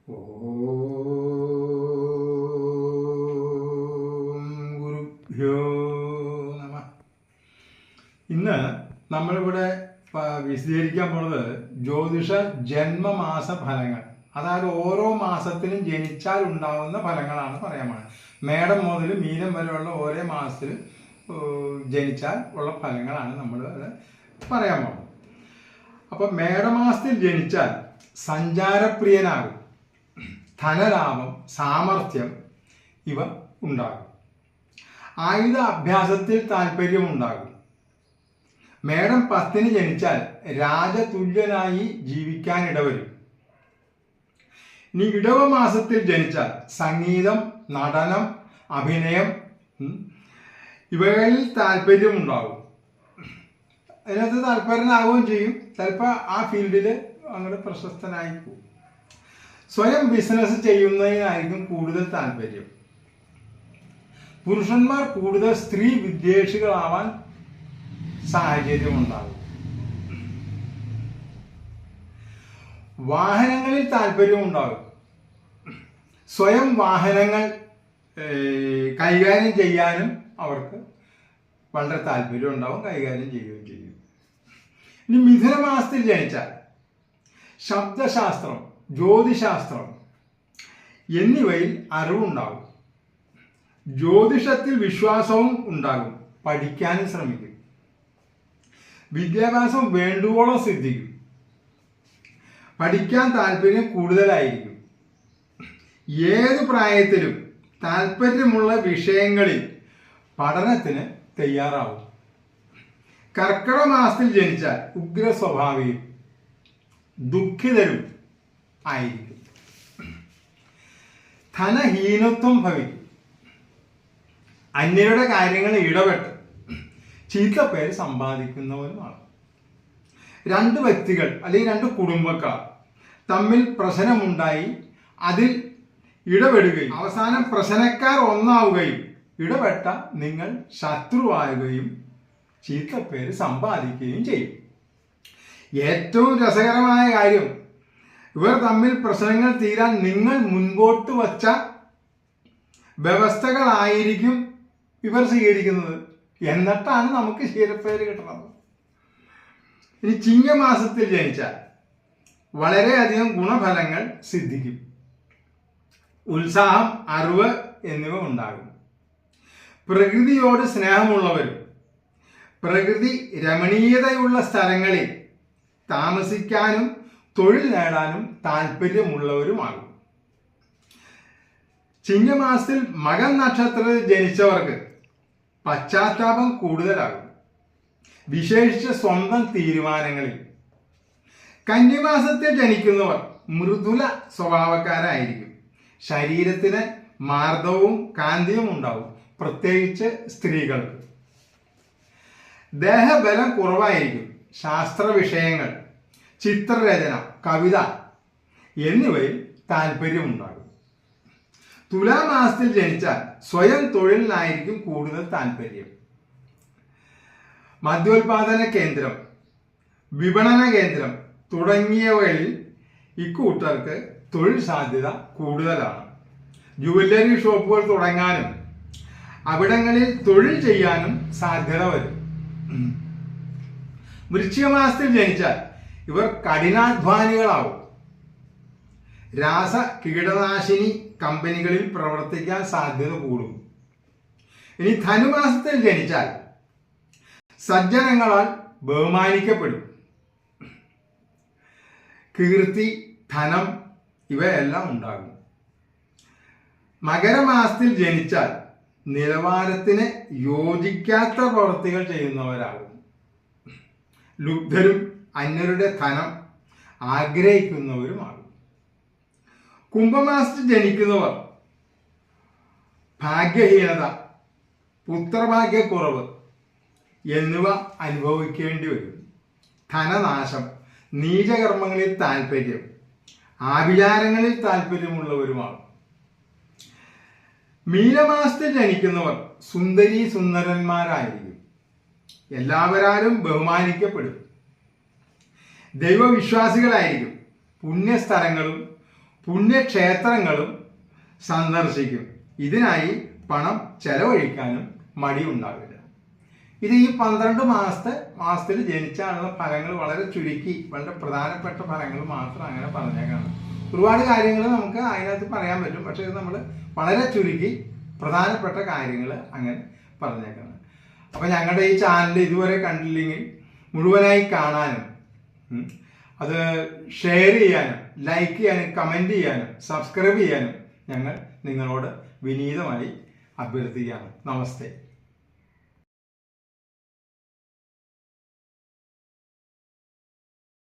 ഓം ഗുരുഭ്യോ നമ. ഇന്ന് നമ്മളിവിടെ വിശദീകരിക്കാൻ പോകുന്നത് ജ്യോതിഷ ജന്മമാസ ഫലങ്ങൾ, അതായത് ഓരോ മാസത്തിലും ജനിച്ചാൽ ഉണ്ടാകുന്ന ഫലങ്ങളാണ് പറയാൻ പോകുന്നത്. മേടം മുതൽ മീനം വരെയുള്ള ഓരോ മാസത്തിൽ ജനിച്ചാൽ ഉള്ള ഫലങ്ങളാണ് നമ്മൾ പറയാൻ പോകുന്നത്. അപ്പം മേടമാസത്തിൽ ജനിച്ചാൽ സഞ്ചാരപ്രിയനാകും, ധനലാഭം, സാമർഥ്യം ഇവ ഉണ്ടാകും. ആയുധ അഭ്യാസത്തിൽ താല്പര്യമുണ്ടാകും. മേടം 10 ജനിച്ചാൽ രാജതുല്യനായി ജീവിക്കാൻ ഇടവരും. ഇനി ഇടവ മാസത്തിൽ ജനിച്ചാൽ സംഗീതം, നടനം, അഭിനയം ഇവകളിൽ താല്പര്യമുണ്ടാകും. അതിനകത്ത് താല്പര്യനാവുകയും ചെയ്യും. ചിലപ്പോൾ ആ ഫീൽഡിൽ അങ്ങനെ പ്രശസ്തനായി പോകും. സ്വയം ബിസിനസ് ചെയ്യുന്നതിനായിരിക്കും കൂടുതൽ താല്പര്യം. പുരുഷന്മാർ കൂടുതൽ സ്ത്രീ വിദ്വേഷികളാവാൻ സാഹചര്യമുണ്ടാകും. വാഹനങ്ങളിൽ താല്പര്യമുണ്ടാകും. സ്വയം വാഹനങ്ങൾ കൈകാര്യം ചെയ്യാനും അവർക്ക് വളരെ താല്പര്യം ഉണ്ടാവും, കൈകാര്യം ചെയ്യുകയും ചെയ്യും. ഇനി മിഥുന മാസത്തിൽ ജനിച്ചാൽ ശബ്ദശാസ്ത്രം, ജ്യോതിശാസ്ത്രം എന്നിവയിൽ അറിവുണ്ടാകും. ജ്യോതിഷത്തിൽ വിശ്വാസവും ഉണ്ടാകും. പഠിക്കാനും ശ്രമിക്കും. വിദ്യാഭ്യാസം വേണ്ടുവോളം സിദ്ധിക്കും. പഠിക്കാൻ താല്പര്യം കൂടുതലായിരിക്കും. ഏത് പ്രായത്തിലും താല്പര്യമുള്ള വിഷയങ്ങളിൽ പഠനത്തിന് തയ്യാറാവും. കർക്കിടക മാസത്തിൽ ജനിച്ചാൽ ഉഗ്ര സ്വഭാവിയും ദുഃഖിതരും ആയിരിക്കും. ധനഹീനത്വം ഭവിക്കും. അന്യരുടെ കാര്യങ്ങളിൽ ഇടപെട്ട് ചീത്തപ്പേര് സമ്പാദിക്കുന്നവരുമാണ്. 2 വ്യക്തികൾ അല്ലെങ്കിൽ 2 കുടുംബക്കാർ തമ്മിൽ പ്രശ്നമുണ്ടായി അതിൽ ഇടപെടുകയും അവസാനം പ്രശ്നക്കാർ ഒന്നാവുകയും ഇടപെട്ട നിങ്ങൾ ശത്രുവാകുകയും ചീത്തപ്പേര് സമ്പാദിക്കുകയും ചെയ്യും. ഏറ്റവും രസകരമായ കാര്യം, ഇവർ തമ്മിൽ പ്രശ്നങ്ങൾ തീരാൻ നിങ്ങൾ മുൻപോട്ട് വച്ച വ്യവസ്ഥകളായിരിക്കും ഇവർ സ്വീകരിക്കുന്നത്. എന്നിട്ടാണ് നമുക്ക് ചീത്തപ്പേര് കിട്ടുന്നത്. ഇനി ചിങ്ങമാസത്തിൽ ജനിച്ചാൽ വളരെയധികം ഗുണഫലങ്ങൾ സിദ്ധിക്കും. ഉത്സാഹം, അറിവ് എന്നിവ ഉണ്ടാകും. പ്രകൃതിയോട് സ്നേഹമുള്ളവരും പ്രകൃതി രമണീയതയുള്ള സ്ഥലങ്ങളിൽ താമസിക്കാനും തൊഴിൽ നേടാനും താല്പര്യമുള്ളവരുമാകും. ചിങ്ങമാസത്തിൽ മകം നക്ഷത്രത്തിൽ ജനിച്ചവർക്ക് പശ്ചാത്താപം കൂടുതലാകും, വിശേഷിച്ച് സ്വന്തം തീരുമാനങ്ങളിൽ. കന്നിമാസത്തിൽ ജനിക്കുന്നവർ മൃദുല സ്വഭാവക്കാരായിരിക്കും. ശരീരത്തിന് മാർദ്ദവും കാന്തിയും ഉണ്ടാവും, പ്രത്യേകിച്ച് സ്ത്രീകൾക്ക്. ദേഹബലം കുറവായിരിക്കും. ശാസ്ത്ര വിഷയങ്ങൾ, ചിത്രരചന, കവിത എന്നിവയിൽ താല്പര്യമുണ്ടാകും. തുലാമാസത്തിൽ ജനിച്ചാൽ സ്വയം തൊഴിലിനായിരിക്കും കൂടുതൽ താല്പര്യം. മദ്യോൽപാദന കേന്ദ്രം, വിപണന കേന്ദ്രം തുടങ്ങിയവയിൽ ഇക്കൂട്ടർക്ക് തൊഴിൽ സാധ്യത കൂടുതലാണ്. ജുവല്ലറി ഷോപ്പുകൾ തുടങ്ങാനും അവിടങ്ങളിൽ തൊഴിൽ ചെയ്യാനും സാധ്യത വരും. വൃശ്ചികമാസത്തിൽ ജനിച്ചാൽ ഇവർ കഠിനാധ്വാനികളാവും. രാസ കീടനാശിനി കമ്പനികളിൽ പ്രവർത്തിക്കാൻ സാധ്യത കൂടും. ഇനി ധനുമാസത്തിൽ ജനിച്ചാൽ സജ്ജനങ്ങളാൽ ബഹുമാനിക്കപ്പെടും. കീർത്തി, ധനം ഇവയെല്ലാം ഉണ്ടാകും. മകരമാസത്തിൽ ജനിച്ചാൽ നിലവാരത്തിന് യോജിക്കാത്ത പ്രവൃത്തികൾ ചെയ്യുന്നവരാകും. ലുബ്ധരും അന്യരുടെ ധനം ആഗ്രഹിക്കുന്നവരുമാകും. കുംഭമാസത്തിൽ ജനിക്കുന്നവർ ഭാഗ്യഹീനത, പുത്രഭാഗ്യക്കുറവ് എന്നിവ അനുഭവിക്കേണ്ടി വരും. ധനനാശം, നീചകർമ്മങ്ങളിൽ താല്പര്യം, ആഭിചാരങ്ങളിൽ താല്പര്യമുള്ളവരുമാണ്. മീനമാസത്തിൽ ജനിക്കുന്നവർ സുന്ദരീ സുന്ദരന്മാരായിരിക്കും. എല്ലാവരാലും ബഹുമാനിക്കപ്പെടും. ദൈവവിശ്വാസികളായിരിക്കും. പുണ്യസ്ഥലങ്ങളും പുണ്യക്ഷേത്രങ്ങളും സന്ദർശിക്കും. ഇതിനായി പണം ചെലവഴിക്കാനും മടിയുണ്ടാവില്ല. ഇത് ഈ 12 മാസത്തിൽ ജനിച്ചാലുള്ള ഫലങ്ങൾ വളരെ ചുരുക്കി, വളരെ പ്രധാനപ്പെട്ട ഫലങ്ങൾ മാത്രം അങ്ങനെ പറഞ്ഞേക്കാണ്. ഒരുപാട് കാര്യങ്ങൾ നമുക്ക് അതിനകത്ത് പറയാൻ പറ്റും, പക്ഷെ ഇത് നമ്മൾ വളരെ ചുരുക്കി പ്രധാനപ്പെട്ട കാര്യങ്ങൾ അങ്ങനെ പറഞ്ഞേക്കാണ്. അപ്പം ഞങ്ങളുടെ ഈ ചാനൽ ഇതുവരെ കണ്ടില്ലെങ്കിൽ മുഴുവനായി കാണാനും അത് ഷെയർ ചെയ്യാനും ലൈക്ക് ചെയ്യാനും കമൻറ്റ് ചെയ്യാനും സബ്സ്ക്രൈബ് ചെയ്യാനും ഞങ്ങൾ നിങ്ങളോട് വിനീതമായി അഭ്യർത്ഥിക്കുകയാണ്. നമസ്തേ.